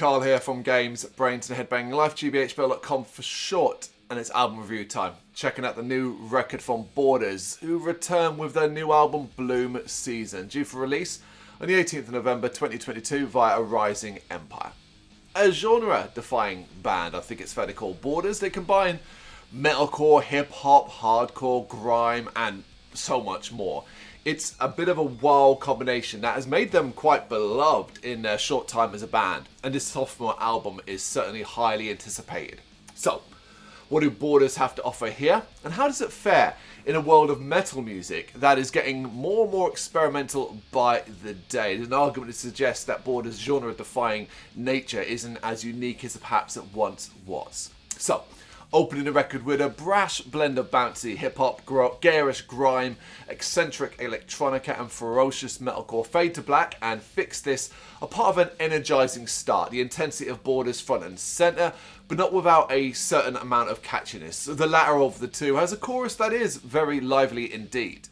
Carl here from Games, Brrraaains A Head-Banging Life, gbhblofficial for short, and it's album review time. Checking out the new record from Borders, who return with their new album Bloom Season, due for release on the 18th of November 2022 via a rising empire. A genre-defying band, I think it's fair to call Borders. They combine metalcore, hip-hop, hardcore, grime, and so much more. It's a bit of a wild combination that has made them quite beloved in their short time as a band, and this sophomore album is certainly highly anticipated. So, what do Borders have to offer here, and how does it fare in a world of metal music that is getting more and more experimental by the day? There's an argument to suggest that Borders' genre-defying nature isn't as unique as perhaps it once was. So, opening the record with a brash blend of bouncy hip-hop, garish grime, eccentric electronica and ferocious metalcore fade to black and fix this a part of an energizing start. The intensity of Borders front and center, but not without a certain amount of catchiness. The latter of the two has a chorus that is very lively indeed.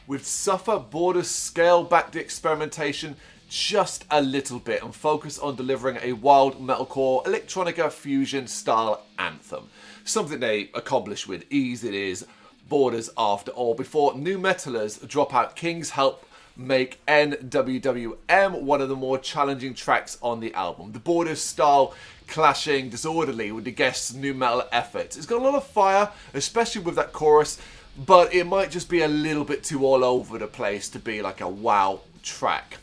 With Suffer, Borders scale back the experimentation just a little bit and focus on delivering a wild metalcore electronica fusion style anthem. Something they accomplish with ease. It is Borders after all, before new metalers drop out King's help make NWWM one of the more challenging tracks on the album. The Borders style clashing disorderly with the guests' new metal efforts. It's got a lot of fire, especially with that chorus, but it might just be a little bit too all over the place to be like a wow track.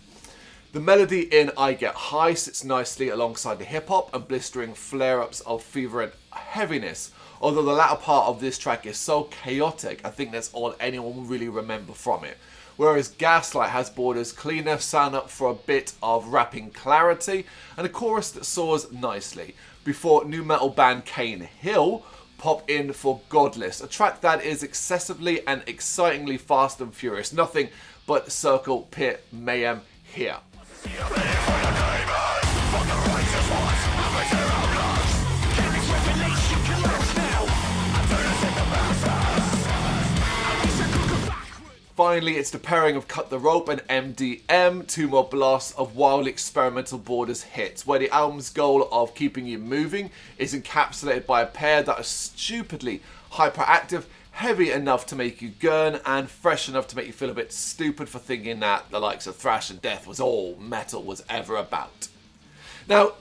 The melody in I Get High sits nicely alongside the hip-hop and blistering flare-ups of fever and heaviness, although the latter part of this track is so chaotic, I think that's all anyone will really remember from it. Whereas Gaslight has Borders' cleaner sound up for a bit of rapping clarity and a chorus that soars nicely, before new metal band Cane Hill pop in for Godless, a track that is excessively and excitingly fast and furious. Nothing but circle pit mayhem here. Finally, it's the pairing of Cut the Rope and MDM, two more blasts of wildly experimental Borders hits, where the album's goal of keeping you moving is encapsulated by a pair that are stupidly hyperactive, heavy enough to make you gurn, and fresh enough to make you feel a bit stupid for thinking that the likes of thrash and death was all metal was ever about. Now,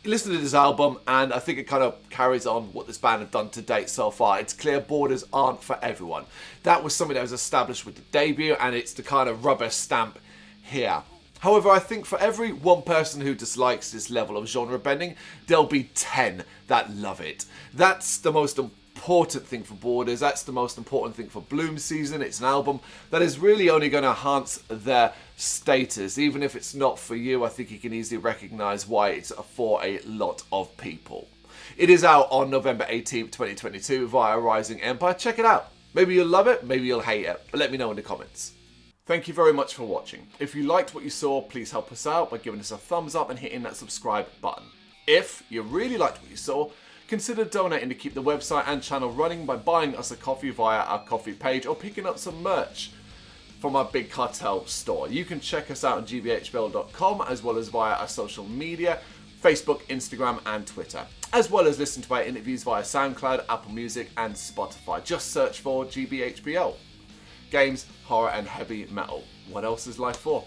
listen to this album, and I think it kind of carries on what this band have done to date so far. It's clear Borders aren't for everyone. That was something that was established with the debut, and it's the kind of rubber stamp here. However, I think for every one person who dislikes this level of genre bending, there'll be 10 that love it. That's the most important thing for Borders. That's the most important thing for Bloom Season. It's an album that is really only going to enhance their status. Even if it's not for you, I think you can easily recognise why it's for a lot of people. It is out on November 18th, 2022 via Rising Empire. Check it out. Maybe you'll love it, maybe you'll hate it, but let me know in the comments. Thank you very much for watching. If you liked what you saw, please help us out by giving us a thumbs up and hitting that subscribe button. If you really liked what you saw, consider donating to keep the website and channel running by buying us a coffee via our coffee page or picking up some merch from our Big Cartel store. You can check us out on gbhbl.com as well as via our social media, Facebook, Instagram and Twitter, as well as listen to our interviews via SoundCloud, Apple Music and Spotify. Just search for GBHBL. Games, horror and heavy metal. What else is life for?